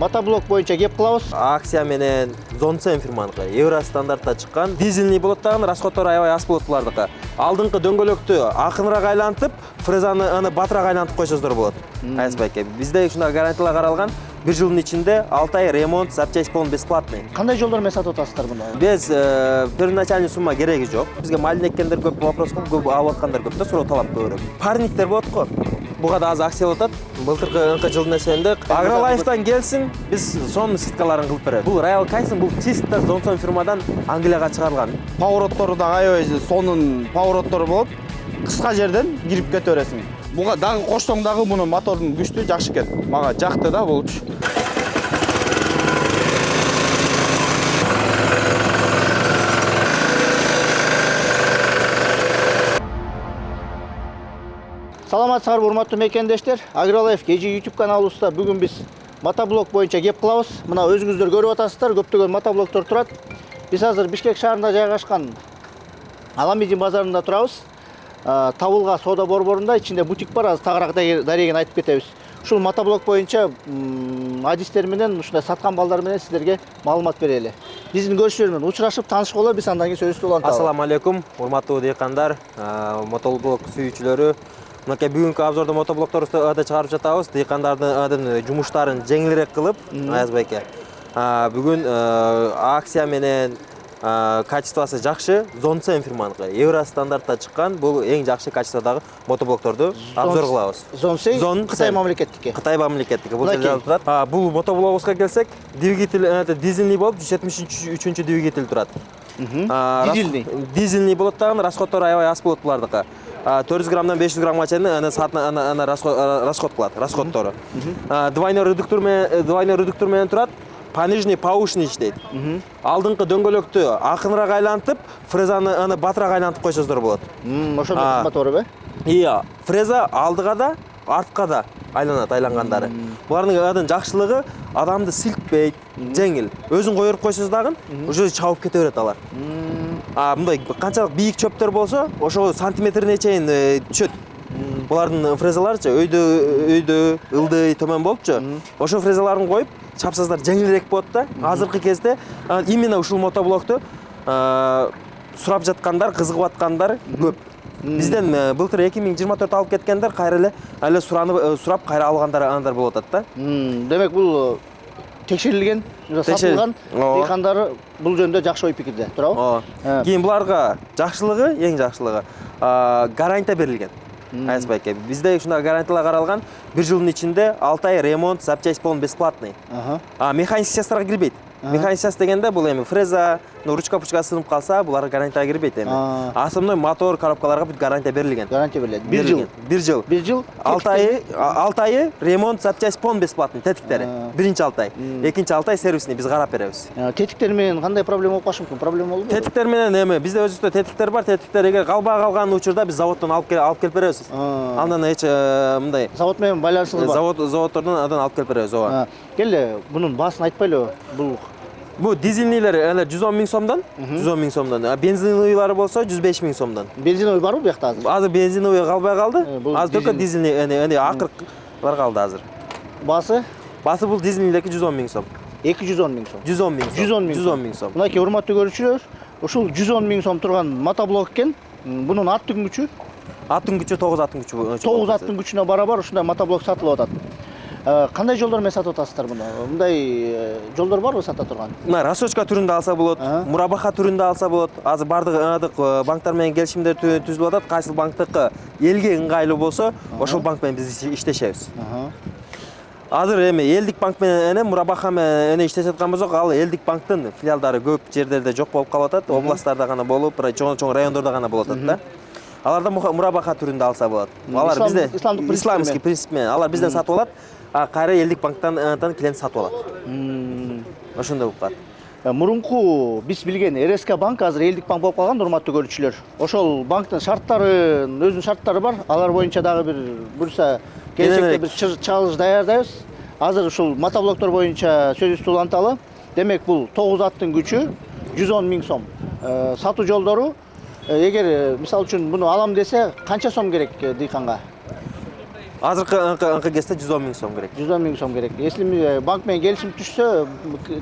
мотоблок боюнча кеп кылабыз. Акция менен Zonsen фирманыкы Евро стандартта чыккан дизельный болот дагы расходдору аябай аз болот булардыкы. Алдыңкы дөңгөлөктү акыныраак айлантып, фрезаны аны батыраак айлантып койсоңуздар болот. Айсбайке. Бизде ушундай гарантиялар каралган. 1 жылдын ичинде 6 ай ремонт, запчасть полный бесплатный. Кандай жолдор менен сатып атасыздар муну? Без первоначальный сумма кереги жок. Бизге малин эккендер көп, вопрос көп, алып аткандар көп да, суроо талап көбүрөөк. Парниктер болот го. Буга да аз акция болот. Былтыркы жылдын эсебинде Агролайфтан келсин, биз сонун скидкаларын кылып беребиз. Бул Royal Kaizen, бул чисто Zonsen фирмадан Англияга чыгарылган. Повороттору да аябай сонун повороттору болот. Кыска жерден кирип кете бересиң. Буга дагы коштоң дагы муну мотордун күчтүү жакшы экен. Мага жакты да бул. Саламатсыздарбы урматтуу мекендештер. Агролайф KG YouTube каналыбызда бүгүн биз мотоблок боюнча кеп кылабыз. Мына өзүңүздөр көрүп атасыздар, көптөгөн мотоблоктор турат. Биз азыр Бишкек шаарында жайгашкан Аламедин базарында турабыз. Табылга соода борборунда ичинде бутик бар, азыр тагыраак дарегин айтып кетебиз. Ушул мотоблок боюнча адистер менен, ушундай саткан балдар менен сиздерге маалымат берели. Биздин көрүүчүлөр менен учурашып таанышып алалы, биз андан кийин сөзүбүздү улантабыз. Ассаламу алейкум, урматтуу дыйкандар, мотоблок сүйүүчүлөрү. Мынакей бүгүнкү обзордо мотоблокторубузду чыгарып жатабыз. Дыйкандардын жумуштарын жеңилирээк кылып, Аязбайке. Бүгүн акция менен качествосы жакшы Zonsen фирманыкы Евро стандартта чыккан бул эң жакшы качестводагы мотоблокторду обзор кылабыз. Zonsen Кытай мамлекеттики. Кытай мамлекеттики. Бул жерде турат. Бул мотоблогубузга келсек, двигатель дизельный болуп 173 двигатель турат. Дизельный болот дагы расходдору аябай аз болот булардыкы. 400 граммдан 500 граммга чейин аны расход кылат, расходдору. Двойной редуктор менен турат. Понижний, повышенный иштейт. Алдыңкы дөңгөлөктү акыныраак айлантып, фрезаны аны батыраак айлантып койсоңуздар болот. Ошондой кызматы бар, Iya, фреза алдыга да, артка да айлангандары. Булардын жакшылыгы адамды силтпейт, жеңил. Өзүң коюп койсоңуз дагы, уже чабып кете берет алар. Мындай канчалык бийик чөптөр болсо, ошо сантиметрине чейин түшөт. Булардын фрезаларчы өйдө, ылдый, төмөн болупчу. Ошо фрезаларын коюп, чапсаздар жеңилирээк болот да. Азыркы кезде именно ушул мотоблокту сурап жаткандар, кызыгып аткандар көп. Бизден былтыр 2024 алып кеткендер кайра эле сурап кайра алгандар болуп атат да. Демек бул текшерилген, сатылган дыйкандар бул жөнүндө жакшы ой пикирде, туурабы? Кийин буларга жакшылыгы, эң жакшылыгы гарантия берилген. Айсбайке. Бизде ушундай гарантиялар каралган. 1 жылдын ичинде 6 ай ремонт, запчасть полный бесплатный. Механик частьтарга кирбейт. Механик часть дегенде бул эми фреза, ручка-пучка сынып калса, булар гарантияга кирбейт эми. Основной мотор, коробкаларга бүт гарантия берилген. Гарантия берилет. 1 жыл. 1 жыл. 6 ай ремонт, запчасть полный бесплатный тетиктери. Биринчи 6 ай. Экинчи 6 ай сервисini биз карап беребиз. Тетиктер менен кандай проблема болуп калышы мүмкүн? Проблема болбойбу? Тетиктер менен эми бизде өзүбүздө тетиктер бар. Тетиктер эгер калбай калган учурда биз заводдон алып келип беребиз. Андан эч мындай завод менен байланышыңыз бар. Заводдордон алып келип беребиз, ооба. Келе, бунун баасын айтпайлы. Бул дизельныйлар 110 миң сомдон, 110 миң сомдон. Бензиновыйлары болсо 105 миң сомдон. Бензиновый барбы бу жакта азыр? Азыр бензиновый калбай калды. Азыр только дизельный, акыркылар калды азыр. Баасы? Баасы бул дизельныйдеки 110 миң сом. 210 миң сом. 110 миң сом. Мынакей урматтуу көрүүчүлөр, ушул 110 миң сом турган мотоблок экен. Бунун аттын күчү? Аттын күчү 9 аттын күчү. 9 аттын күчүнө барабар ушундай мотоблок сатылып атат. Кандай жолдор менен сатып атасыздар муну? Мындай жолдор барбы сата турган? Мына рассрочка түрүндө алса болот, мурабаха түрүндө алса болот. Азыр бардык банктар менен келишимдер түзүлүп атат. Кайсы банктыкы элге ыңгайлуу болсо, ошол банк менен биз иштешебиз. Азыр эми элдик банк менен мурабаха менен иштешип аткан болсок, ал элдик банктын филиалдары көп жерлерде жок болуп калып атат. Областтарда гана болуп, чоң райондордо гана болуп атат да. Аларда мурабаха түрүндө алса болот. Алар бизде исламский принцип менен алар бизден сатып алат. Кайра элдик банктан клиент сатып алат. Ошондой болуп калат. Мурунку биз билген РСК банк азыр элдик банк болуп калган, урматтуу көрүүчүлөр. Ошол банктын шарттары, өзүнүн шарттары бар. Алар боюнча дагы бир буюрса келечекте бир чыгарылыш даярдайбыз. Азыр ушул мотоблоктор боюнча сөзүбүздү уланталы. Демек бул 9 аттын күчү 110 миң сом. Сатуу жолдору эгер мисалы үчүн буну алам десе канча сом керек дыйканга? Азыркы кезде 110 000 сом керек. 110 000 сом керек. Если банк менен келишим түшсө,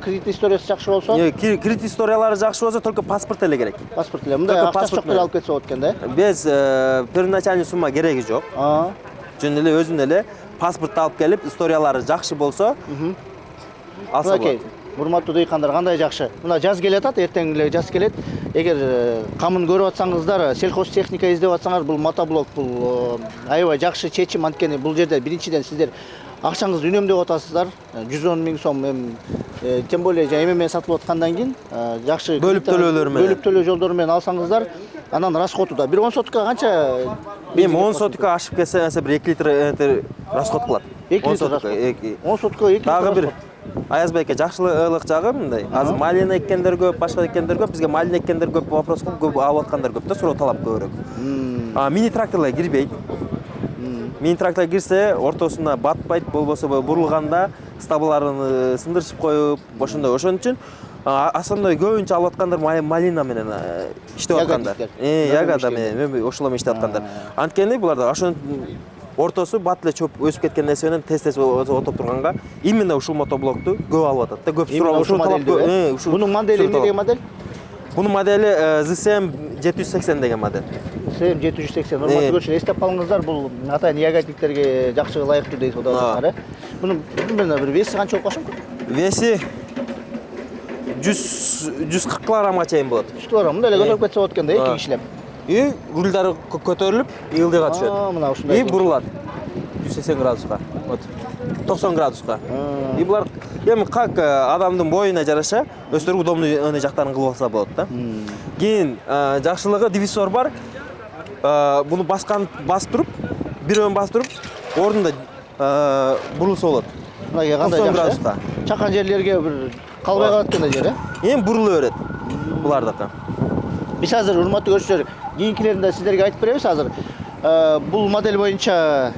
кредит историясы жакшы болсо, Кредит историялары жакшы болсо, только паспорт эле керек. паспорт эле. Мындай акча жок деле алып кетсе болот экен да. Без первоначальный сумма кереги жок. Жөн эле өзүн эле паспортты алып келип, историялары жакшы болсо, алса болот. Урматтуу дыйкандар, кандай жакшы. Мына жаз келе атат, эртең эле жаз келет. Эгер камын көрүп атсаңыздар, сельхозтехника издеп атсаңар, бул мотоблок бул аябай жакшы чечим. Анткени бул жерде биринчиден сиздер акчаңызды үнөмдөп атасыздар. 110 000 сом тем более эме менен сатылып аткандан кийин жакшы бөлүп төлөө жолдору менен алсаңыздар, анан расходу да. Бир 10 сотка канча? Эми 10 сотка ашып кетсе, бир 2 литр расход кылат. 10 сотка 2 литр. Дагы бир Аязбекке жакшылык жагы мындай. Азыр малина эккендер көп, башка эккендер көп. Бизге малина эккендер көп, вопрос көп алып аткандар көп да, суроо талап көбүрөөк. Мини тракторлар кирбейт. Мини трактор кирсе, ортосуна батпайт, болбосо бурулганда стабларын сындырышып коюп, ошондой. Ошон үчүн основной көбүнчө алып аткандар малина менен иштеп аткандар. Ягода менен ошол менен иштеп аткандар. Анткени буларда ошон ортосу бат эле чөп өсүп кеткен нерсе менен тез отуп турганга именно ушул мотоблокту көп алып атат да. Көп суроо ушул талап. Бунун модели эмне деген модель? Бунун модели ZSM 780 деген модель. ZSM 780. Урматтуу көрүүчүлөр, эстеп калыңыздар, бул атайын ягодниктерге жакшы ылайыктуу дейт одорлар. Бунун бир веси канча болуп калышат? Веси 140 килограммга чейин болот. 100 килограмм. Мындай эле көтөрүп кетсе болот экен да, 2 кишилеп. Рульдары көтөрүлүп, ылдыйга түшөт. Мына ушундай. Бурулат. 180 градуска. Вот. 90 градуска. Булар эми как адамдын боюна жараша өстөрү удобный жактарын кылып алса болот да. Кийин жакшылыгы дивизор бар. Буну басып туруп, бирөөнү басып туруп, ордунда бурулса болот. Мына кандай жакшы. Чакан жерлерге бир калбай калат экен жер, Эми бурула берет булардыкы. Биз азыр урматтуу көрүүчүлөр, кийинкилеринде сиздерге айтып беребиз азыр. Бул модель боюнча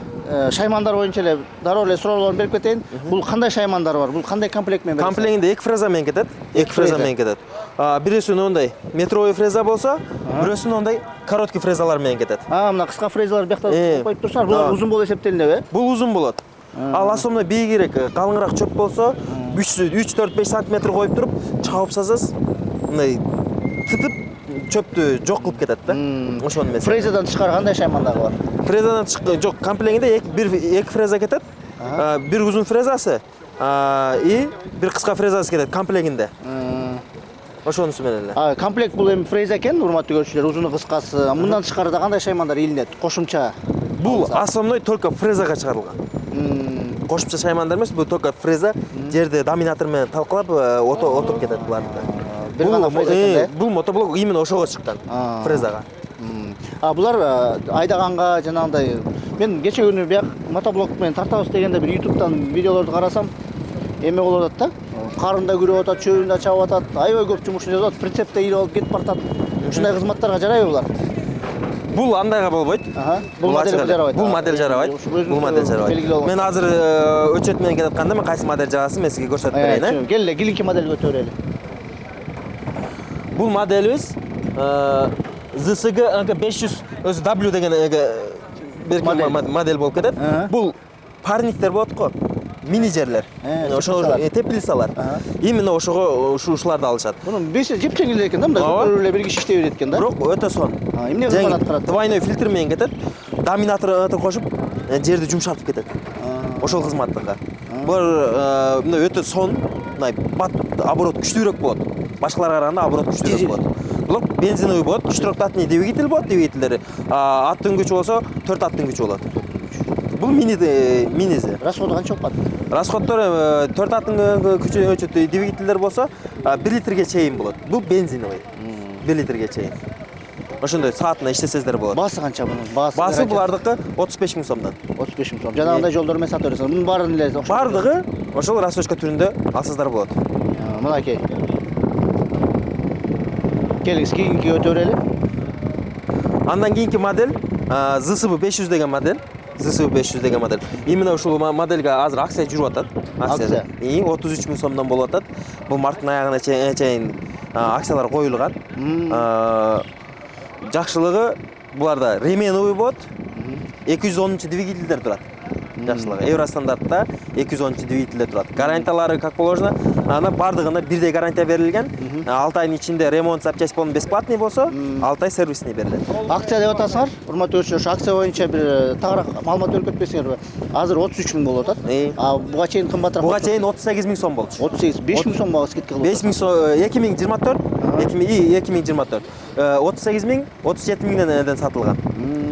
шаймандар боюнча эле дароо эле суроолорун берип кетейин. Бул кандай шаймандар бар? Бул кандай комплект менен бересиз? Комплектинде 2 фреза менен кетет. 2 фреза менен кетет. Бирөөсү мондай метровый фреза болсо, бирөөсү мондай короткий фрезалар менен кетет. Мына кыска фрезалар биякта коюп турсаңар, булар узун болуп эсептелинеби? Бул узун болот. Ал асомно бийигирээк, калыңыраак чөп болсо, 3-4-5 см коюп туруп, чабып салсаңыз, мындай тытып чөптү жок кылып кетет да. Ошону эмес. Фрезадан тышкары кандай шаймандар бар? Фрезадан тышкары жок, комплектинде 2 фреза кетет. Бир узун фрезасы и бир кыска фрезасы кетет комплектинде. Ошонусу менен эле. Комплект бул эми фреза экен, урматтуу көрүүчүлөр, узуну кыскасы. Мындан тышкары да кандай шаймандар илинет? Кошумча. Бул основной только фрезага чыгарылган. Кошумча шаймандар эмес, бул только фреза жерди доминатор менен талкалап отуп кетет буларды. Бир гана фреза экен да? Бул мотоблок именно ошого чыккан, фрезага. Булар айдаганга жанагындай, мен кече күнү бияк мотоблок менен тартабыз дегенде бир YouTube'дан видеолорду карасам, эме болуп атат да. Карында күрөп атат, чөбүн да чабып атат, аябай көп жумушун жасап атат, прицепте ийип алып кетип баратат. Ушундай кызматтарга жарайбы булар? Бул андайга болбойт. Бул модель жарабайт. Бул модель жарабайт. Бул модель жарабайт. Мен азыр өчөт менен келе атканда мен кайсы модель жарасын мен сизге көрсөтүп берейин, Кел эле, кийинки модель көтөрөлү. Бул моделибиз ZSG 500 өзү W деген модель болуп кетет. Бул парниктер болот го, мини жерлер. Ошо теплицалар. Именно ошого ушуларды алышат. Мунун беси жепчеңил экен да, мындай көрүп эле бир киши иштей берет экен да. Бирок өтө сон. Эмне кызмат аткарат? Двойной фильтр менен кетет. Доминатор кошуп, жерди жумшартып кетет. Ошол кызматтыкы. Булар мындай өтө сон, мындай бат оборот күчтүүрөөк болот. Башкаларга караганда оборот күчтүүрөөк болот. Бул бензиновый болот, 3-4 двигатель болот, двигательдери. Аттын күчү болсо 4 аттын күчү болот. Бул минизи. Расходу канча болуп калат? Расходдор 4 аттын күчү двигательдер болсо 1 литрге чейин болот. Бул бензиновый. 1 литрге чейин. Ошондой саатына иштесеңиздер болот. Баасы канча мунун? Баасы булардыкы 35 000 сомдон. 35 000 сом. Жанагындай жолдор менен сатып бересиз. Мунун баарын эле окшоп. Бардыгы ошол рассрочка түрүндө алсаңыздар болот. Мынакей. Келиңиз, кийинки өтөрөлү. Андан кийинки модель ZSB 500 деген модель. ZSB 500 деген модель. Именно ушул модельге азыр акция жүрүп атат. Акция. 33 000 сомдон болуп атат. Бул марттын аягына чейин акциялар коюлган. Жакшылыгы буларда ременовый болот. 210 двигательдер турат. жакшылыгы. Евростандартта 210 двигателде турат. Гарантиялары как положено, ана бардыгына бирдей гарантия берилген. 6 айдын ичинде ремонт запчасть болуп бесплатный болсо, 6 ай сервисный берилет. Акция деп атасыңар, урматтуу көрүүчүлөр, акция боюнча бир тагыраак маалымат берип кетпесиңерби? Азыр 33 000 болуп атат. А буга чейин кымбатыраак. Буга чейин 38 000 сом болчу. 38, 5 000 сомго скидка кылып. 5 000 сом 2024, 2024. 38 000, 37 000ден сатылган.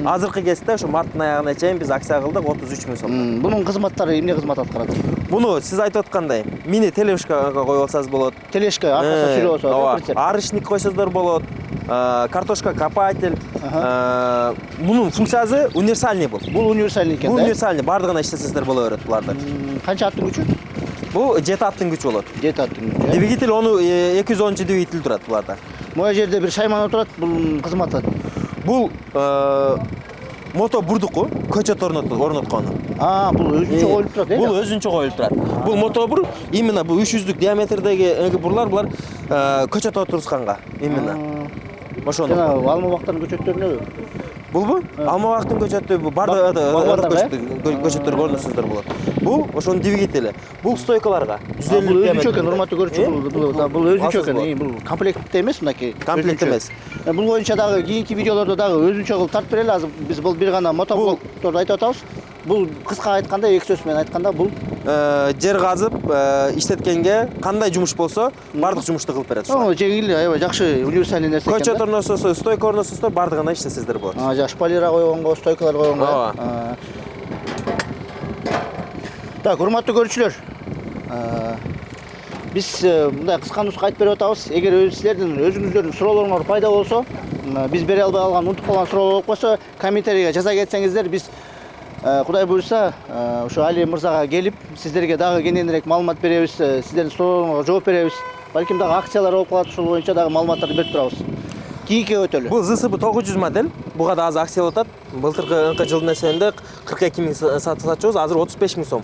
Азыркы кезде ошо марттын аягына чейин биз акция кылдык 33 000 сом. Бунун кызматтары эмне кызмат аткарат? Буну сиз айтып аткандай, мини тележкага коюп алсаңыз болот. Тележка аркасына сүйрөп алсаңыз, прицеп. Арышник койсоңуздар болот. Картошка копатель. Бунун функциясы универсальный бул. Бул универсальный экен да? Бул универсальный, бардыгына иштесеңиздер боло берет буларды. Канча аттын күчү? Бул 7 аттын күчү болот. 7 аттын күчү. Двигатель ону 210 двигатель турат буларда. Могу жерде бир шайман отурат, бул кызматы. Бул мото бурдуку көчөт орноткону. Бул өзүнчө коюлуп турат, Бул өзүнчө коюлуп турат. Бул мото бур именно бул 300 диаметрдеги бурлар булар көчөт отурусканга именно. Ошону. Жана алма бактардын көчөттөрүнө Булбу? Алма бактын көчөтү көчөттөр көрүнөсүздөр болот. Бул ошонун двигатели. Бул стойкаларга. Бул өзүнчө экен, урматтуу көрүүчүлөр, бул өзүнчө экен. Бул комплектте эмес, мынакей. Комплект эмес. Бул боюнча дагы кийинки видеолордо дагы өзүнчө кылып тартып берели. Азыр биз бул бир гана мотоблокторду айтып атабыз. Бул кыска айтканда, эки сөз менен айтканда, бул жер казып иштеткенге кандай жумуш болсо, бардык жумушту кылып берет. Жеңил, аябай жакшы универсальный нерсе экен. Көчөт орнососо, стойка орнососо бардыгына иштесеңиздер болот. Шпалера койгонго, стойкалар койгонго. Так, урматтуу көрүүчүлөр. Биз мындай кыска нуска айтып берип атабыз. Эгер силердин өзүңүздөрдүн суроолоруңар пайда болсо, биз бере албай калган, унутуп калган суроолор болуп койсо, комментарийге жаза кетсеңиздер, биз Кудай буйрса, ошо Али мырзага келип, сиздерге дагы кененирээк маалымат беребиз, сиздердин суроолоруңарга жооп беребиз. Балким дагы акциялар болуп калат, ошол боюнча дагы маалыматтарды берип турабыз. Кийинкиге өтөлү. Бул ZSB 900 модель. Буга да азыр акция болуп атат. Былтыркы жылдын эсебинде 42 000 сатчубуз, азыр 35 000 сом.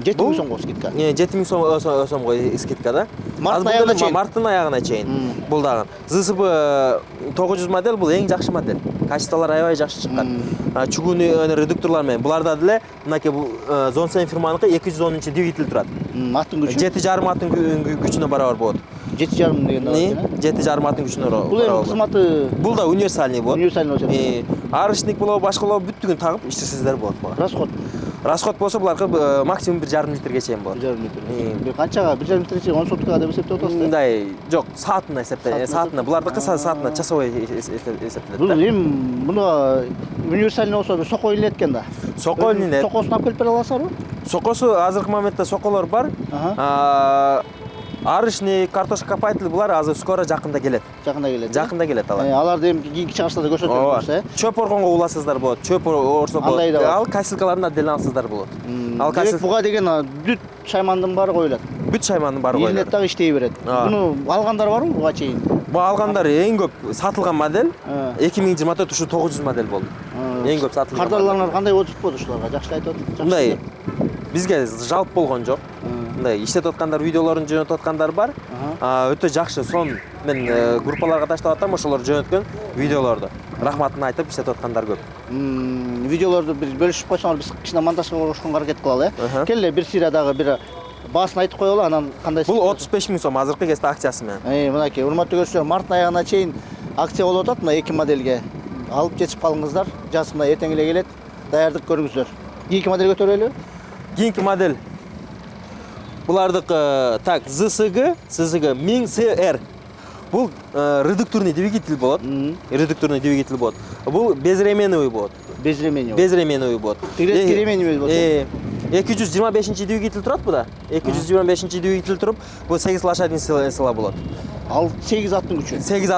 7 000 сомго скидка. 7 000 сомго скидка да. Марттын аягына чейин. Бул дагы ZSB 900 модель, бул эң жакшы модель. Качестволор аябай жакшы чыккан. Чугунный редукторлор менен буларда деле мынакей Zonsen фирманыкы 210 двигатель турат. Аттын күчү 7,5 аттын күчүнө барабар болот. 7,5 деген да. 7,5 аттын күчүнө барабар. Бул эми кызматы Бул да универсальный болот. Универсальный болот. Арышник болобу, башка болобу бүттүгүн тагып иштесеңиздер болот буга. Расход болсо буларга максимум 1,5 литрге чейин болот. 1,5 литр. Бир канчага 1,5 литрге чейин 10 соткага деп эсептеп атасыз да? Мындай, жок, саатына эсептелет. Саатына. Булардыкы саатына часовой эсептелет. Бул муну универсальный болсо бир сокко илинет экен да. Сокко илинет. Соккосун алып келип бере аласызбы? Соккосу азыркы моментте сокколор бар. Арышник, картошка копатель булар азыр скоро жакында келет. Жакында келет алар. Аларды эми кийинки чыгыштарда көрсөтөбүз, Чөп оргонго уласыздар болот. Чөп орсо болот. Ал касилкаларын отдельно алсыздар болот. Ал касил буга деген бүт шаймандын баары коюлат. Бүт шаймандын баары коюлат. Илинет дагы иштей берет. Буну алгандар барбы буга чейин? Бу алгандар эң көп сатылган модель 2024 ушу 900 модель болду. Эң көп сатылган. Кардарларыңар кандай отзыв болду ушуларга? Жакшы айтып атат. Мындай бизге жалп болгон жок. Мындай иштетип аткандар, видеолорун жөнөтүп аткандар бар. Өтө жакшы сон мен группаларга таштап атам, ошолор жөнөткөн видеолорду. Рахматын айтып иштетип аткандар көп. Видеолорду бир бөлүшүп койсоңор, биз кичине монтажга кошконго аракет кылалы, Келе бир сыйра дагы бир баасын айтып коелу, анан кандай? Бул 35 000 сом азыркы кезде акциясы менен. Мынакей, урматтуу көрүүчүлөр, марттын аягына чейин акция болуп атат, мына 2 модельге. Алып жетип калыңыздар. Жаз мына эртең эле келет. Даярдык көрүңүздөр. Кийинки модельге өтөлөлү. Кийинки модель булардык так ZSG 1000CR. Бул редукторный двигатель болот. Редукторный двигатель болот. Бул безременный болот. Безременный болот. Ременный болот. 225 двигатель турат буда. 225 двигатель туруп, бул 8 лошадиный сила болот. Ал 8 аттын күчү. 8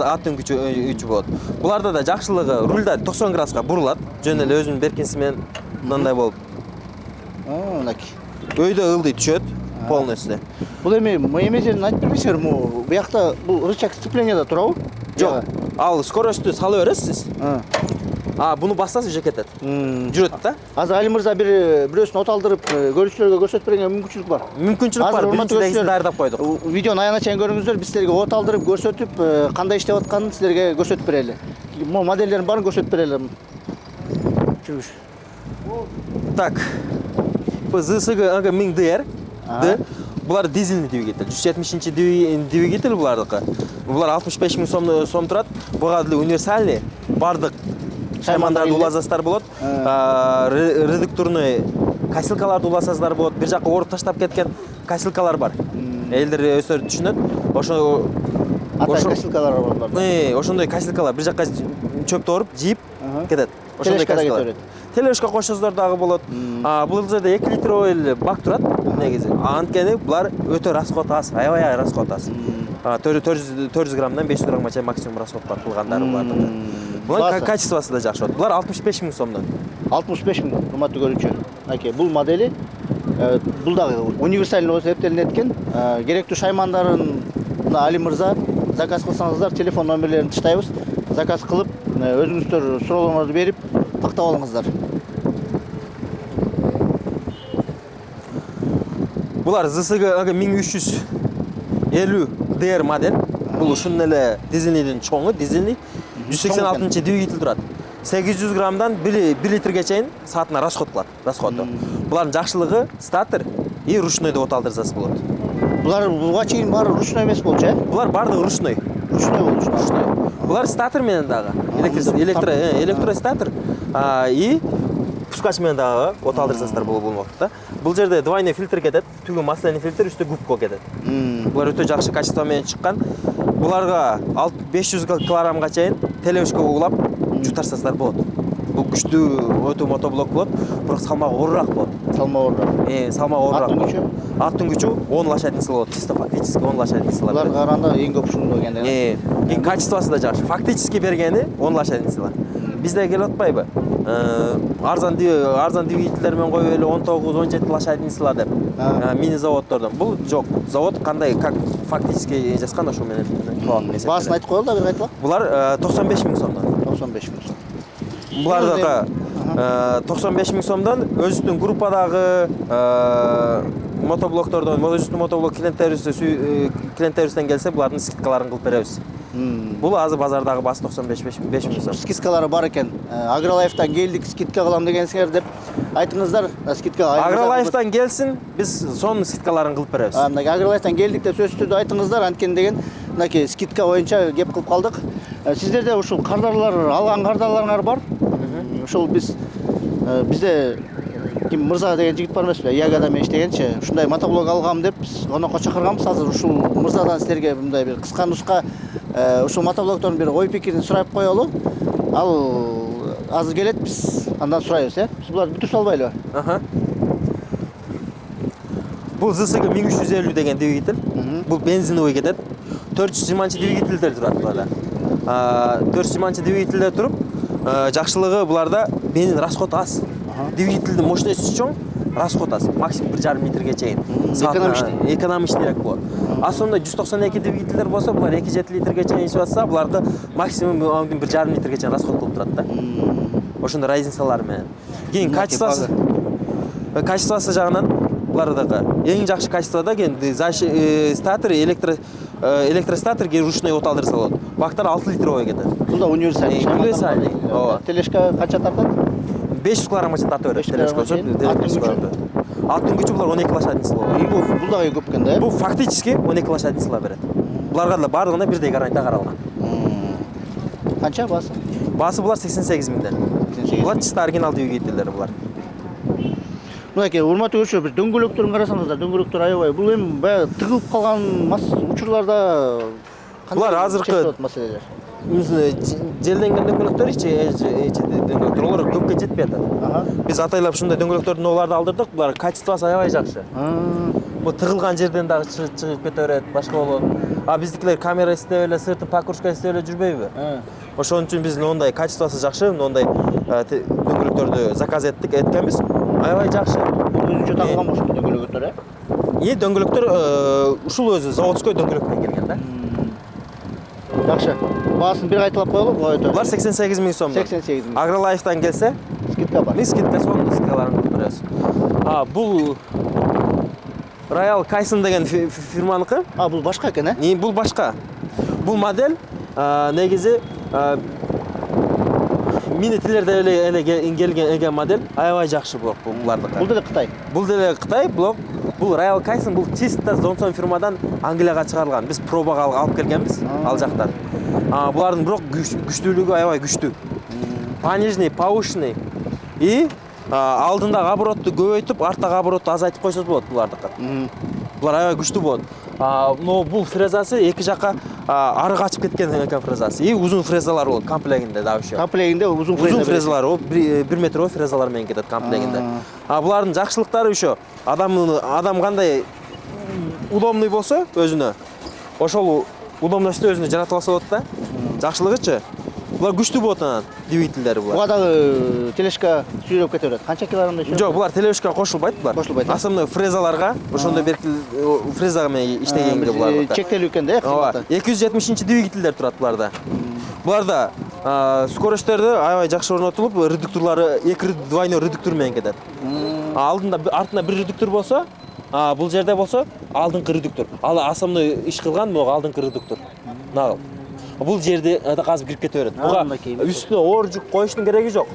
аттын күчү болот. Буларда да жакшылыгы рульда 90 градуска бурулат. Жөн эле өзүнүн беркинси менен мындай болуп. Мынакей. Өйдө ылдый түшөт полностью. Бул эми жерин айтып бербейсиңерби? Буякта бул рычаг сцепленияда турабы? Жок. Ал скоросту сала бересиз. Буну бассаңыз уже кетет. Жүрөт да. Азыр Али мырза бирөөсүн от алдырып, көрүүчүлөргө көрсөтүп бергенге мүмкүнчүлүк бар. Мүмкүнчүлүк бар. Биринчиден даярдап койдук. Видеонун аягына чейин көрүңүздөр, биз силерге от алдырып, көрсөтүп, кандай иштеп атканын силерге көрсөтүп берели. Могу модельдердин баарын көрсөтүп берели. Жүрүш. Так. Bu ZSG 1000 DR. Bular дизельный двигатель. 170 двигатель булардыкы. Булар 65 000 сом турат. Буга деле универсальный. Бардык шаймандарды улазасыздар болот. Редукторный косилкаларды уласасыздар болот. Бир жакка оруп таштап кеткен косилкалар бар. Элдер өздөрү түшүнөт. Ошо косилкалар бар. Ошондой косилкалар бир жакка чөптү оруп, жийип кетет. Ошондой косилкалар. Тележка кошосуздар дагы болот. Бул жерде 2 литр бак турат негизи. Анткени булар өтө расход аз, аябай расход аз. 400 граммдан 500 граммга чейин максимум расход бар кылгандары булардын. Булар качествосы да жакшы болот. Булар 65 000 сомдон. 65 000 урматтуу көрүүчү. Аке, бул модели бул дагы универсальный болуп эсептелинет экен. Керектүү шаймандарын Али мырза заказ кылсаңыздар, телефон номерлерин таштайбыз. Заказ кылып, өзүңүздөр суроолоруңузду берип, тактап алыңыздар. Булар ZSG 1350 DR модель. Бул ушундай эле дизельныйдын чоңу, дизельный. 186 двигатель турат. 800 граммдан 1 литрге чейин саатына расход кылат, расходу. Булардын жакшылыгы статор и ручной деп оталдырсасы болот. Булар буга чейин баары ручной эмес болчу, э? Булар бардыгы ручной. Ручной болчу. Булар статор менен дагы, электростатор и пускач менен дагы оталдырсасыздар болмок да. Бул жерде двойной фильтр кетет, түгү масляный фильтр, үстү губка кетет. Булар өтө жакшы качество менен чыккан. Буларга 500 килограммга чейин телевишке угулап жутарсаздар болот. Бул күчтүү өтө мотоблок болот, бирок салмагы оорураак болот. Салмагы оорураак. Аттын күчү 10 лошадиный сила болот, чисто фактически 10 лошадиный сила. Буларга караганда эң көп күчтүү экен. Качествосы да жакшы. Фактически бергени 10 лошадиный сила. Бизде келип атпайбы? Арзан двигательдер менен коюп эле 19-17 лошадиный сила деп. Мини заводдордон. Бул жок. Завод кандай как фактически жазган ошо менен кылат. Баасын айтып коелу да бир кайтала. Булар 95 000 сомдон. 95 000 сом. Булар дагы 95 000 сомдон өзүнүн группадагы мотоблоктордон, өзүнүн мотоблок клиенттерибизден келсе, булардын скидкаларын кылып беребиз. Бул азыр базардагы баасы 95 000 сом. Скидкалары бар экен. Агролайфтан келдик, скидка кылам дегенсиңер деп айтыңыздар. Скидка Агролайфтан келсин, биз сонун скидкаларын кылып беребиз. Мынакей Агролайфтан келдик деп сөзсүз түрдө айтыңыздар. Анткени деген мынакей скидка боюнча кеп кылып калдык. Сиздерде ушул кардарлар, алган кардарларыңар бар? Ушул бизде ким мырза деген жигит бар эмеспи? Ягада мен иштегенчи. Ушундай мотоблок алгам деп биз конокко чакырганбыз. Азыр ушул мырзадан силерге мындай бир кыска нуска ушул мотоблоктордун бир ой пикирин сурап коелу. Ал азыр келет, биз андан сурайбыз, э? Биз буларды бүтүп салбайлыбы? Бул ZSG 1350 деген двигатель. Бул бензиновый кетет. 420 двигательдер турат буларда. 420 двигательдер туруп, жакшылыгы буларда бензин расход аз. Двигательдин мощностью чоң, расход аз. Максимум 1,5 литрге чейин. Экономичныйраак болот. Сонда 192 двигательдер болсо, булар 2,7 литрге чейин ичип атса, буларды максимум 1,5 литрге чейин расход кылып турат да. Ошондой разницалар менен. Кийин качествосы жагынан булардагы эң жакшы качествода статор, электростатор ке ручной оталдырса болот. Бактар 6 литровый кетет. Бул да универсальный. Универсальный. Тележка канча тартат? 500 килограммга чейин тартып берет тележка. Аттын күчү булар 12 лошадиный сила болот. Бул дагы көп экен да. Бул фактически 12 лошадиный сила берет. Буларга да бардыгына бирдей гарантия каралган. Канча баасы? Баасы булар 88 000ден. Булар чисто оригинал двигательдер булар. Мынакей урматтуу көрүүчүлөр, бир дөңгөлөктөрүн карасаңыздар, дөңгөлөктөр аябай. Бул эми баягы тыгылып калган учурларда булар азыркы маселелер. Желденген дөңгөлөктөр дөңгөлөктөр олар көпкө жетпей атат. Биз атайлап ушундай дөңгөлөктөрдүн оларды алдырдык. Булар качествосы аябай жакшы. Бул тыгылган жерден дагы чыгып кете берет, башка болот. Биздикилер камера истеп эле, сыртын покрышка истеп эле жүрбөйбү? Ошон үчүн биз мондай качествосы жакшы, мондай дөңгөлөктөрдү заказ эткенбиз. Аябай жакшы. Өзүнчө тагылган ошол дөңгөлөктөр, э? Дөңгөлөктөр ушул өзү заводской дөңгөлөк менен келген да. Жакшы. Баасын бир кайталап коелу. Булар 88 000 сом. 88 000. Агролайфтан келсе, скидка бар. Скидка сонун скидкаларын кылып беребиз. Бул Royal Kaizen деген фирманыкы. Бул башка экен, э? Бул башка. Бул модель негизи мини тилерде эле келген модель аябай жакшы блок булардыкы. Бул деле Кытай. Бул деле Кытай блок. Бул Royal Kaizen бул чисто Johnson фирмадан Англияга чыгарылган. Биз пробага алып келгенбиз ал жактан. Булардын бирок күчтүүлүгү аябай күчтүү. Понижный, повышенный и алдындагы оборотты көбөйтүп, арттагы оборотты азайтып койсоз болот булардыкы. Булар аябай күчтүү болот. Но бул фрезасы эки жакка ары качып кеткен экен фрезасы. И узун фрезалар болот комплегинде да вообще. Комплегинде узун фрезалар болот, 1 метрлүү фрезалар менен кетет комплегинде. Булардын жакшылыктары ошо адам кандай удобный болсо өзүнө, ошол удобносту өзүнө жаратып алса болот да. Жакшылыгычы булар күчтүү болот анан двигательдери булар. Буга дагы тележка сүйрөп кете берет. Канча килограммдай сүйрөп? Жок, булар тележкага кошулбайт булар. Кошулбайт. Основной фрезаларга ошондой бир фреза менен иштегенге булар. Чектелүү экен да, кызматы. 270 двигательдер турат буларда. Буларда скоростьтерди аябай жакшы орнотулуп, редукторлору эки двойной редуктор менен кетет. Алдында артында бир редуктор болсо, бул жерде болсо алдыңкы редуктор. Ал основной иш кылган могу алдыңкы редуктор. Нагыл. Бул жерде казып кирип кете берет. Буга үстүнө оор жүк коюштун кереги жок.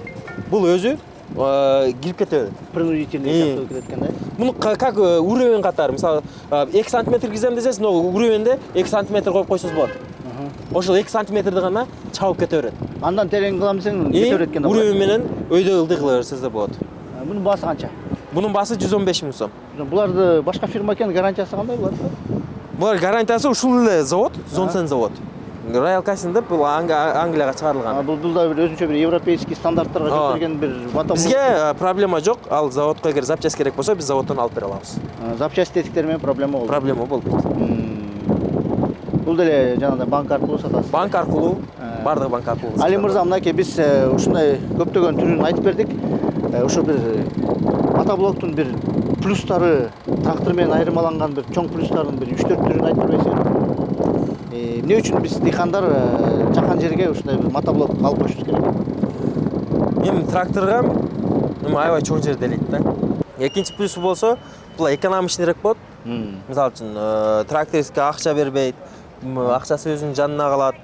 Бул өзү кирип кете берет. Принудительный сыяктуу кетет экен да. Муну как уровень катары, мисалы 2 см киргизем десеңиз, но уровеньде 2 см коюп койсоз болот. Ошол 2 см гана чабып кете берет. Андан терең кылам десең кете берет экен да. Уровень менен өйдө ылдый кыла берсеңиз да болот. Мунун баасы канча? Мунун баасы 115 000 сом. Буларды башка фирма экен, гарантиясы кандай булат? Булар гарантиясы ушул эле завод, Johnson завод. Royal Kaizen'de бул Англияга чыгарылган. Бул да бир өзүнчө бир европейский стандарттарга жетилген бир мотоблок. Бизге проблема жок. Ал заводко эгер запчасть керек болсо, биз заводдон алып бере алабыз. Запчасть тетиктер менен проблема болбойт. Проблема болбойт. Бул деле жанагындай банк аркылуу сатасыз. Банк аркылуу, бардыгы банк аркылуу. Али мырза, мынакей биз ушундай көптөгөн түрүн айтып бердик. Ошо бир мотоблоктун бир плюстары, трактор менен айырмаланган бир чоң плюстардын бир 3-4 түрүн айтып бербейсиңер? Эмне үчүн биз дыйкандар жакан жерге ушундай бир мотоблок алып коюшубуз керек? Эми тракторго аябай чоң жер делейт да. Экинчи плюсу болсо, бул экономичныйрээк болот. Мисалы үчүн трактористке акча бербейт, акчасы өзүнүн жанына калат.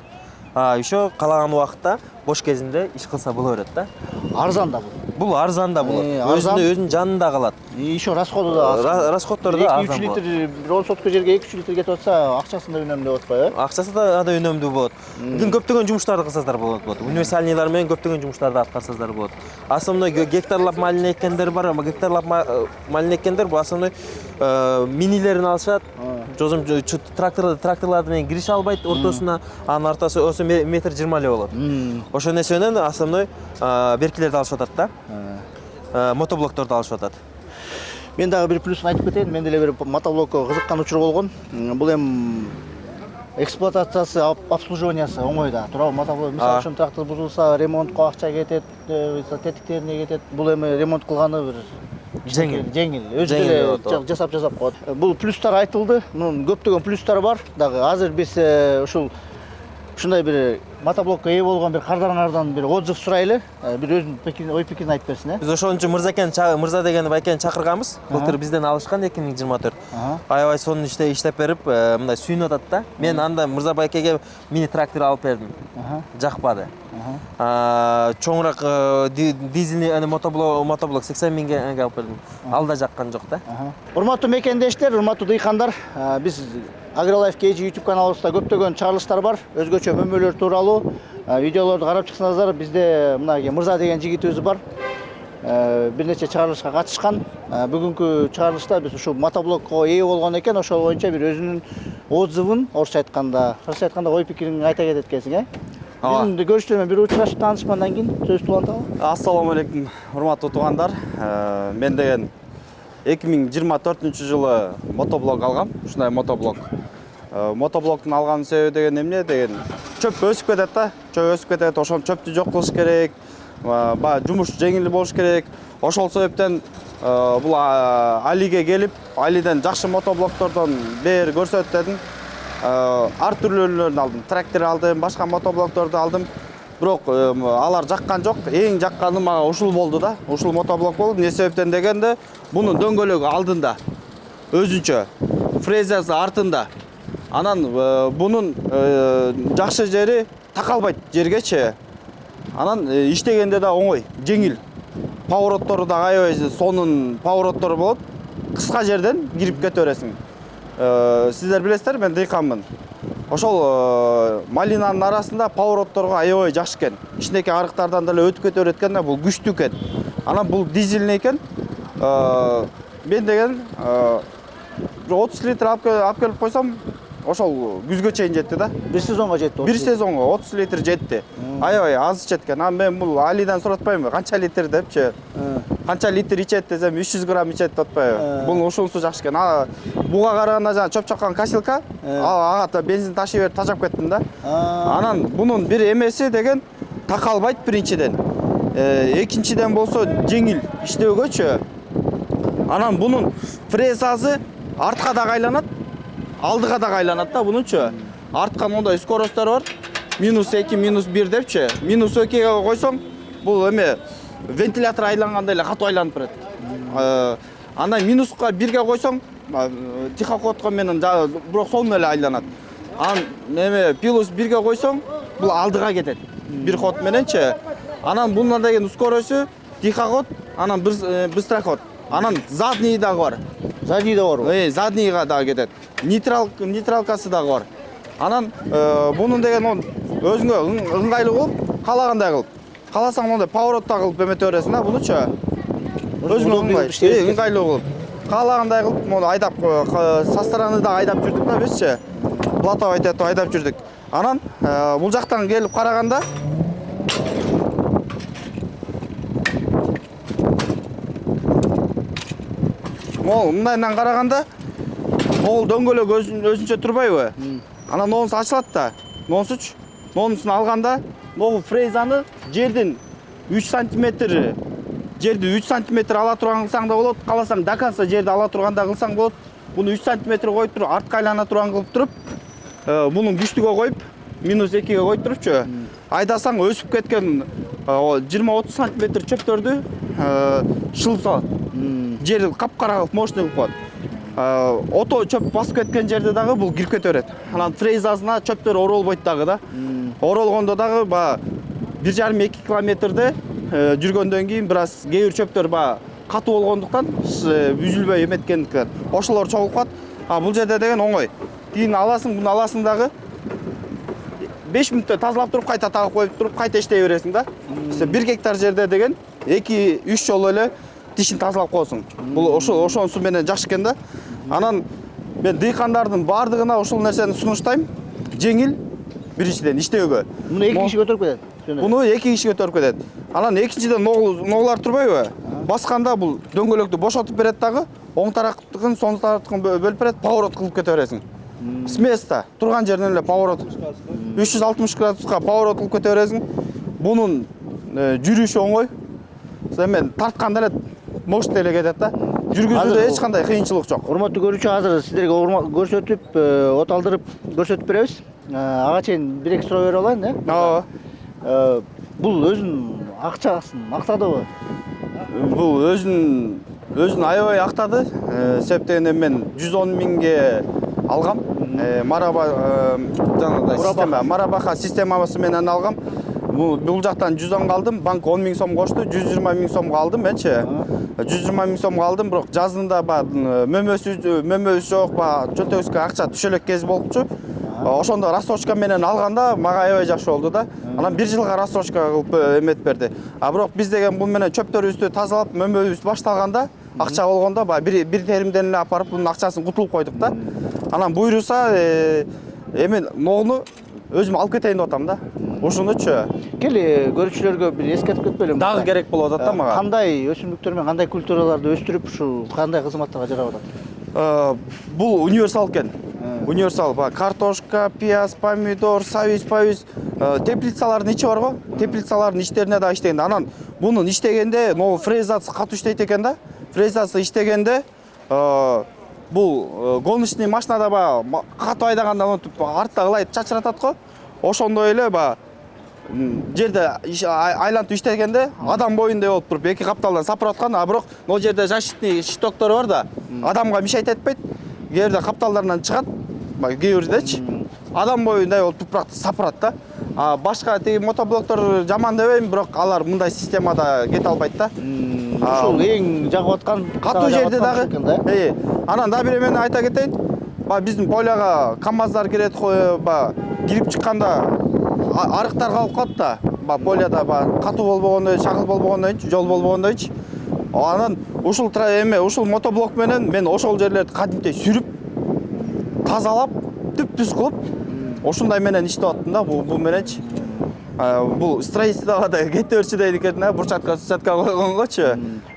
Еще каалаган убакытта бош кезинде иш кылса боло берет да. Арзан да бул. Бул арзан да болот. Өзүнүн жанында калат. Еще расходу да аз. Расходдор да арзан 2-3 болот. литр, бир 10 сотка жерге 2-3 литр кетип атса, акчасын да үнөмдүү атпайбы, э? Акчасы да үнөмдүү болот. Бүгүн көптөгөн жумуштарды кылсаңыздар болот. Универсальныйлар менен көптөгөн жумуштарды аткарсаңыздар болот. Основной гектарлап малин эккендер бар, гектарлап малин эккендер бул основной минилерин алышат. Жозум тракторларды менен кирише албайт ортосуна, анын ортосу осо 1,20 метр эле болот. Ошол нерсе менен основной беркилерди алышып атат да. Мотоблокторду алышып атат. Мен дагы бир плюсун айтып кетейин. Мен деле бир мотоблокко кызыккан учур болгон. Бул эми эксплуатациясы, обслуживаниясы оңой да. Туурабы, мотоблок мисалы үчүн трактор бузулса, ремонтко акча кетет, тетиктерине кетет. Бул эми ремонт кылганы бир жеңил. Өзү деле жасап коет. Бул плюстар айтылды. Мунун көптөгөн плюстары бар. Дагы азыр биз ушундай бир мотоблокко ээ болгон бир кардарыңардан бир отзыв сурайлы. Бир өзүнүн ой пикирин айтып берсин, э? Биз ошон үчүн мырза деген байкени чакырганбыз. Былтыр бизден алышкан 2024. Аябай сонун иштеп берип, мындай сүйүнүп атат да. Мен анда мырза байкеге мини трактор алып бердим. Жакпады. Чоңураак дизельный мотоблок 80 миңге алып бердим. Ал да жаккан жок да. Урматтуу мекендештер, урматтуу дыйкандар, биз AgriLife KG YouTube каналыбызда көптөгөн чыгарылыштар бар. Өзгөчө мөмөлөр тууралуу видеолорду карап чыксаңыздар, бизде мына Мырза деген жигитибиз бар. Бир нече чыгарылышка катышкан. Бүгүнкү чыгарылышта биз ушул мотоблокко ээ болгон экен, ошол боюнча бир өзүнүн отзывын, орусча айтканда ой пикирин айта кетет экенсиң, э? Биздин көрүштөр менен бир учурашып таанышкандан кийин сөз уланталы. Ассаламу алейкум, урматтуу туугандар. Мен деген 2024-жылы мотоблок алгам. Ушундай мотоблок. Мотоблоктун алган себеби деген эмне деген чөп өсүп кетет да. Чөп өсүп кетет, ошон чөптү жок кылыш керек. Жумуш жеңил болуш керек. Ошол себептен бул Алиге келип, Алиден жакшы мотоблоктордон бер көрсөт дедим. Ар түрлөрүн алдым. Трактор алдым, башка мотоблокторду алдым. Бирок алар жаккан жок. Эң жакканы мага ушул болду да. Ушул мотоблок болду. Эмне себептен дегенде, бунун дөңгөлөгү алдында өзүнчө, фрезасы артында. Анан бунун жакшы жери такалбайт жергечи. Анан иштегенде да оңой, жеңил. Повороттору да аябай сонун повороттору болот. Кыска жерден кирип кете бересиң. Сиздер билесиздер, мен дыйканмын. Ошол малинанын арасында поворотторго аябай жакшы экен. Ичиндеки арыктардан деле өтүп кете берет экен да, бул күчтүү экен. Анан бул дизельный экен. Мен деген 30 литр алып келип койсом, ошол күзгө чейин жетти да. Бир сезонго жетти. Бир сезонго 30 литр жетти. Аябай аз ичет экен. Анан мен бул Алидан суратпаймынбы, канча литр депчи. Канча литр ичет десем 300 грамм ичет деп атпайбы. Бул ушунусу жакшы экен. Буга караганда жана чөп чаккан касилка, ага бензин ташый берип тажап кеттим да. Анан бунун бир эмеси деген такалбайт биринчиден. Экинчиден болсо жеңил иштөөгөчү. Анан бунун фрезасы артка да айланат, алдыга да айланат да бунунчу. Артка мондай скоросттору бар. -2, -1 депчи. -2ге койсоң, бул эме вентилятор айлангандай эле катуу айланып берет. Андан -1ге койсоң, тихоходко менен бирок сонун эле айланат. Анан эме +1ге койсоң, бул алдыга кетет. Бир ход мененчи. Анан бундан деген скоросту тихоход, анан быстроход. Анан задний дагы бар. Задний да бар. Заднийга дагы кетет. Нейтралкасы дагы бар. Анан бунун деген өзүңө ыңгайлуу болуп, каалагандай кылып. Кааласаң мондай поворот да кылып эмете бересиң да бунучу. Өзүңө ыңгайлуу болуп. Каалагандай кылып, мону айдап со стороны да айдап жүрдүк да бизчи. Плато айтып айдап жүрдүк. Анан бул жактан келип караганда мындайдан караганда могул дөңгөлөк өзүнчө турбайбы? Анан нонусу ачылат да. Нонусун алганда могу фрезаны жерден 3 сантиметр ала турган кылсаң да болот. Кааласаң до конца жерди ала турганда кылсаң болот. Буну 3 сантиметр коюп туруп, артка айлана турган кылып туруп, мунун күчтүгө коюп, -2ге коюп турупчу. Айдасаң өсүп кеткен 20-30 сантиметр чөптөрдү шылып салат. Жерди капкара кылып мощный кылып коет. Ото чөп басып кеткен жерде дагы бул кирип кете берет. Анан фрезасына чөптөр оролбойт дагы да. Оролгондо дагы 1,5-2 километрде жүргөндөн кийин бир аз кээ бир чөптөр катуу болгондуктан үзүлбөй эметкендиктен ошолор чогулуп калат. Бул жерде деген оңой. Тигин аласың, буну аласың дагы 5 мүнөттө тазалап туруп, кайта тагып коюп туруп, кайта иштей бересиң да. 1 гектар жерде деген 2-3 жолу эле тишин тазалап коесуң. Бул ошонусу менен жакшы экен да. Анан мен дыйкандардын бардыгына ошол нерсени сунуштайм. Жеңил биринчиден иштөөгө. Муну 2 киши көтөрүп кетет. Буну 2 киши көтөрүп кетет. Анан экинчиден ноголар турбайбы? Басканда бул дөңгөлөктү бошотуп берет дагы, оң тараптыкын, соң тараптыкын бөлүп берет, поворот кылып кете бересиң. С места турган жерден эле поворот 360 градуска поворот кылып кете бересиң. Бунун жүрүшү оңой. Мен тартканда эле мощный эле кетет да. Жүргүзүүдө эч кандай кыйынчылык жок. Урматтуу көрүүчү, азыр сиздерге көрсөтүп, оталдырып көрсөтүп беребиз. Ага чейин 1-2 суроо берип алайын, Ооба. Бул өзүнүн акчасын актадыбы? Бул өзүн аябай актады. Себеп дегенде мен 110 миңге алгам. Марабаха системасы менен алгам. Бул жактан 110 алдым, банк 10 миң сом кошту, 120 миң сомго алдым менчи. 120 миң сомго алдым, бирок жазында мөмөсү жок, чөнтөгүбүзгө акча түшө элек кез болчу. Ошондо рассрочка менен алганда мага аябай жакшы болду да. Анан 1 жылга рассрочка кылып эметип берди. Бирок биз деген бул менен чөптөрүбүздү тазалап, мөмөбүз башталганда, акча болгондо бир теримден эле апарып бунун акчасын кутулуп койдук да. Анан буйруса эми ногуну өзүм алып кетейин деп атам да. Ушунучу. Кели көрүүчүлөргө бир эскертип кетпелиң. Дагы керек болуп атат да мага. Кандай өсүмдүктөр менен кандай культураларды өстүрүп, ушу кандай кызматтарга жарап атат? Бул универсал экен. Универсал, картошка, пияз, помидор, сабиз, теплицалардын ичи бар го. Теплицалардын ичтерине да иштейин. Анан бунун иштегенде, могу фрезасы катуу иштейт экен да. Фрезасы иштегенде бул гоночный машинада катуу айдаганда артта ылайып чачыратат го. Ошондой эле жерде айлантып иштегенде адам боюндай болуп туруп эки капталдан сапыраткан, бирок могу жерде защитный штоктору бар да, адамга мешайт этпейт. Кээ бирде капталдарынан чыгат, кээ бирдечи адам боюндай болуп туруп сапырат да. Башка тиги мотоблоктор жаман дебейм, бирок алар мындай системада кете албайт да. Ушул эң жагып аткан Катуу жерде дагы. Анан да бир эмени айта кетейин. Биздин поляга КамАЗдар кирет, кирип чыкканда арыктар калып калат да. Поляда катуу болбогондой, чагыл болбогондой, жол болбогондойчу. Анан ушул мотоблок менен мен ошол жерлерди кадимтей сүрүп, тазалап, түп-түз кылып, ошундай менен иштеп аттым да. Бул мененчи. Бул строительствого да кете берчү дейт экен да, бурчатка койгонгочу.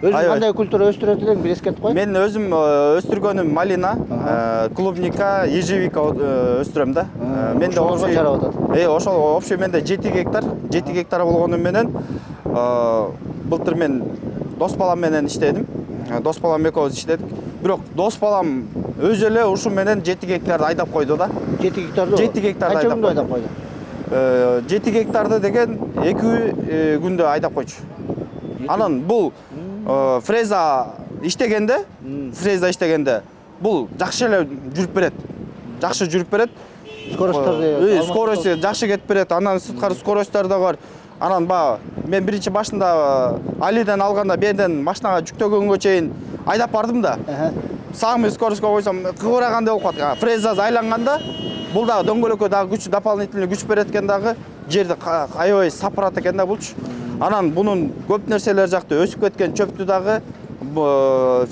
Өзүң кандай культура өстүрөт элең, бир эскертип кой. Мен өзүм өстүргөнүм малина, клубника, ежевика өстүрөм да. Менде общий жарап атат. Ошол общий менде 7 гектар болгону менен былтыр мен дос балам менен иштедим. Дос балам экөөбүз иштедик. Бирок дос балам өзү эле ушу менен 7 гектарды айдап койду да. 7 гектарды? 7 гектарды канча күндө айдап койду? 7 гектарды деген 2 күндө айдап койчу. Анан бул фреза иштегенде бул жакшы эле жүрүп берет. Жакшы жүрүп берет. Скорости жакшы кетип берет. Анан сырткары скоросттор да бар. Анан мен биринчи башында Алиден алганда берден машинага жүктөгөнгө чейин айдап бардым да. Самый скоростько койсом кыбырагандай болуп калат. Фреза айланганда бул дагы дөңгөлөккө дагы күч, дополнительный күч берет экен дагы. Жерди аябай сапырат экен да булчу. Анан бунун көп нерселер жакты, өсүп кеткен чөптү дагы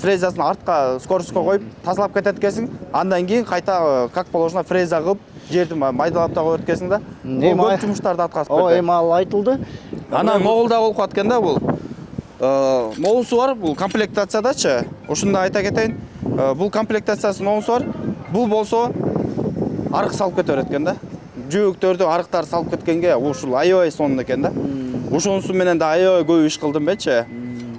фрезасын артка скоростько коюп тазалап кетет экенсиң. Андан кийин кайта как положено фреза кылып жерди майдалап да коет экенсиң да. Көп жумуштарды аткарып берет. Эми ал айтылды. Анан могулда болуп калат экен да бул. Могусу бар, бул комплектациядачы. Ушунда айта кетейин. Бул комплектациясынын могусу бар. Бул болсо арык салып кете берет экен да. Жөөктөрдү арыктар салып кеткенге ушул аябай сонун экен да. Ошонусу менен да аябай көп иш кылдым менчи.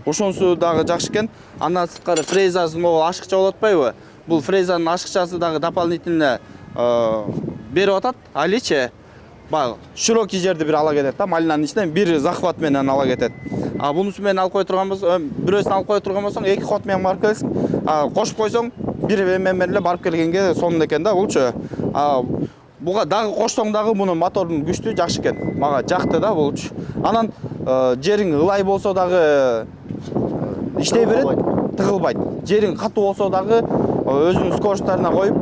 Ошонусу дагы жакшы экен. Андан сырткары фрезасы могу ашыкча болот атпайбы? Бул фрезанын ашыкчасы дагы дополнительно берип атат. Аличи широкий жерди бир ала кетет да. Малинанын ичинен бир захват менен ала кетет. Бунусу менен алып кое турган болсоң, бирөөсүн алып кое турган болсоң, 2 ход менен барып келесиң. Кошуп койсоң, бир менен эле барып келгенге сонун экен да булчу. Буга дагы кошсоң дагы мунун мотордун күчтүү жакшы экен. Мага жакты да булчу. Анан жериң ылай болсо дагы иштей берет, тыгылбайт. Жериң катуу болсо дагы өзүнүн скоростторуна коюп,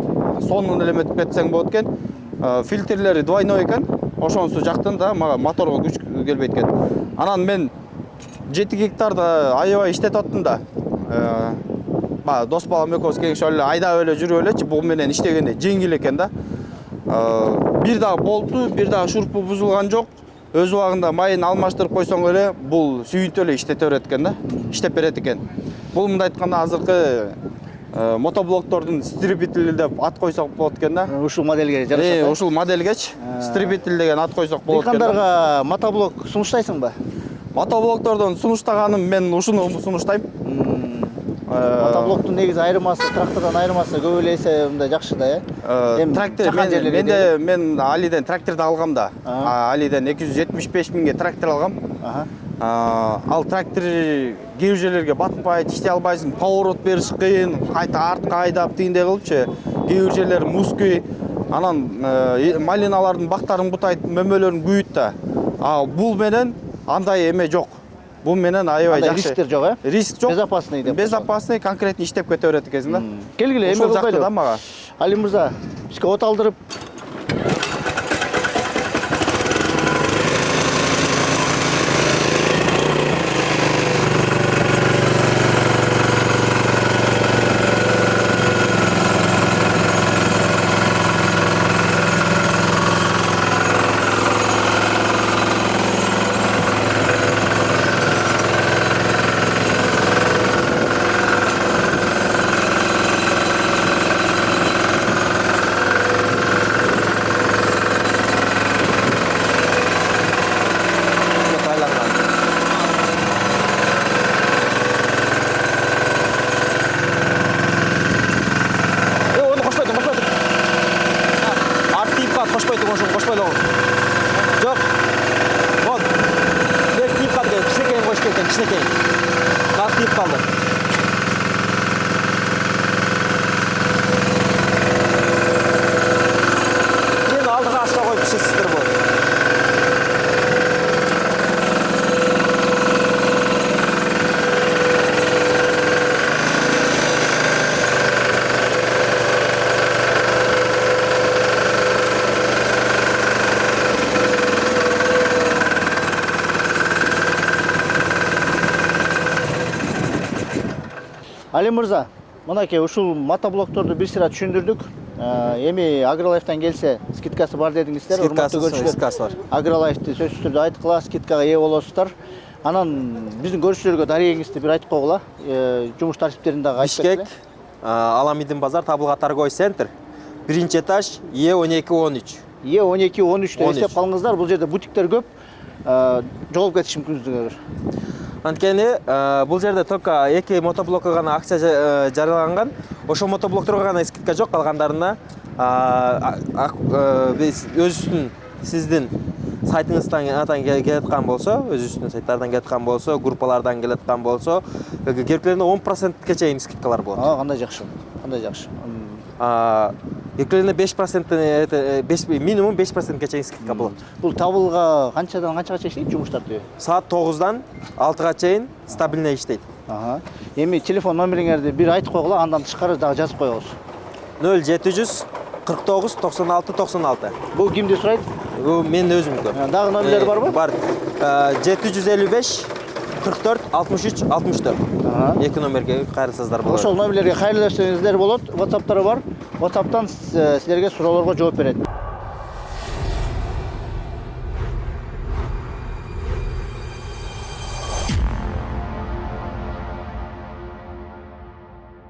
сонун элеметип кетсең болот экен. Фильтрлери двойной экен. Ошонусу жактын да, мага моторго күч келбейт экен. Анан мен 7 гектарды аябай иштетип аттым да. Дос балам экөөбүз кеңешип эле айдап эле жүрүп элечи, бул менен иштегенде жеңил экен да. Бир дагы болту, бир дагы шурпу бузулган жок. Өз убагында майын алмаштырып койсоң эле бул сүйүнтүп эле иштете берет экен да. Иштеп берет экен. Бул мындай айтканда азыркы мотоблоктордун стрибители деп ат койсок болот экен да. Ушул моделге жарашат. Ушул моделгечи стрибитель деген ат койсок болот экен. Дыйкандарга мотоблок сунуштайсыңбы? Мотоблоктордон сунуштаганым мен ушуну сунуштайм. Мотоблоктун негизи айырмасы, трактордон айырмасы көп эле эсе мындай жакшы да, Трактор мен Алиден тракторду алгам да. Алиден 275 миңге трактор алгам. Ал трактор кээ жерлерге батпайт, иштей албайсың, поворот бериш кыйын, кайта артка айдап тигиндей кылыпчы. Кээ жерлери музкий. Анан малиналардын бактарын бутайт, мөмөлөрүн күйүт да. Бул менен андай эме жок. Бул менен аябай жакшы. Рисктер жок, Риск жок. Безопасный деп. Безопасный, конкретно иштеп кете берет экенсиң да. Келгиле, эме жакты да мага. Али мырза, бизге от алдырып Жоқ. Вот. Бек тиіп қалды. Кішкене қойып кеткен, кішкене. Қап тиіп қалды. Мен алдыға ашқа қойып пішесіздер бұл. Али мырза, мынакей ушул мотоблокторду бир сыйра түшүндүрдүк. Эми Агролайфтан келсе скидкасы бар дедиңиздер. Скидкасы бар. Агролайфты сөзсүз түрдө айткыла, скидкага ээ болосуздар. Анан биздин көрүүчүлөргө дарегиңизди бир айтып койгула. Жумуш тартиптерин дагы айтып Бишкек, Аламидин базар, Табылга торговый центр. 1-нчи этаж, Е12-13. Е12-13 деп эстеп калыңыздар. Бул жерде бутиктер көп. Жолуп кетиш мүмкүнчүлүгү бар. Анткени бул жерде только 2 мотоблокко гана акция жарыяланган. Ошол мотоблокторго гана скидка жок, калгандарына биз өзүбүздүн сиздин сайтыңыздан келаткан болсо, өзүбүздүн сайттардан келаткан болсо, группалардан келаткан болсо, керектерине 10%ке чейин скидкалар болот. Кандай жакшы. Кандай жакшы. Керектерине 5%, минимум 5%ке чейин скидка болот. Бул Табылга канчадан канчага иштейт жумуш тартиби? Саат 9-дан 6-га чейин стабильный иштейт. Эми телефон номериңерди бир айтып койгула, андан тышкары дагы жазып коебуз. 0700 49 96 96. Бул кимди сурайт? Бул менин өзүмдүкү. Дагы номерлери барбы? Бар. 755 44 63 64. Эки номерге кайрылсаңыздар болот. Ошол номерлерге кайрылсаңыздар болот. WhatsApp'тары бар. WhatsApp'тан силерге суроолорго жооп берет.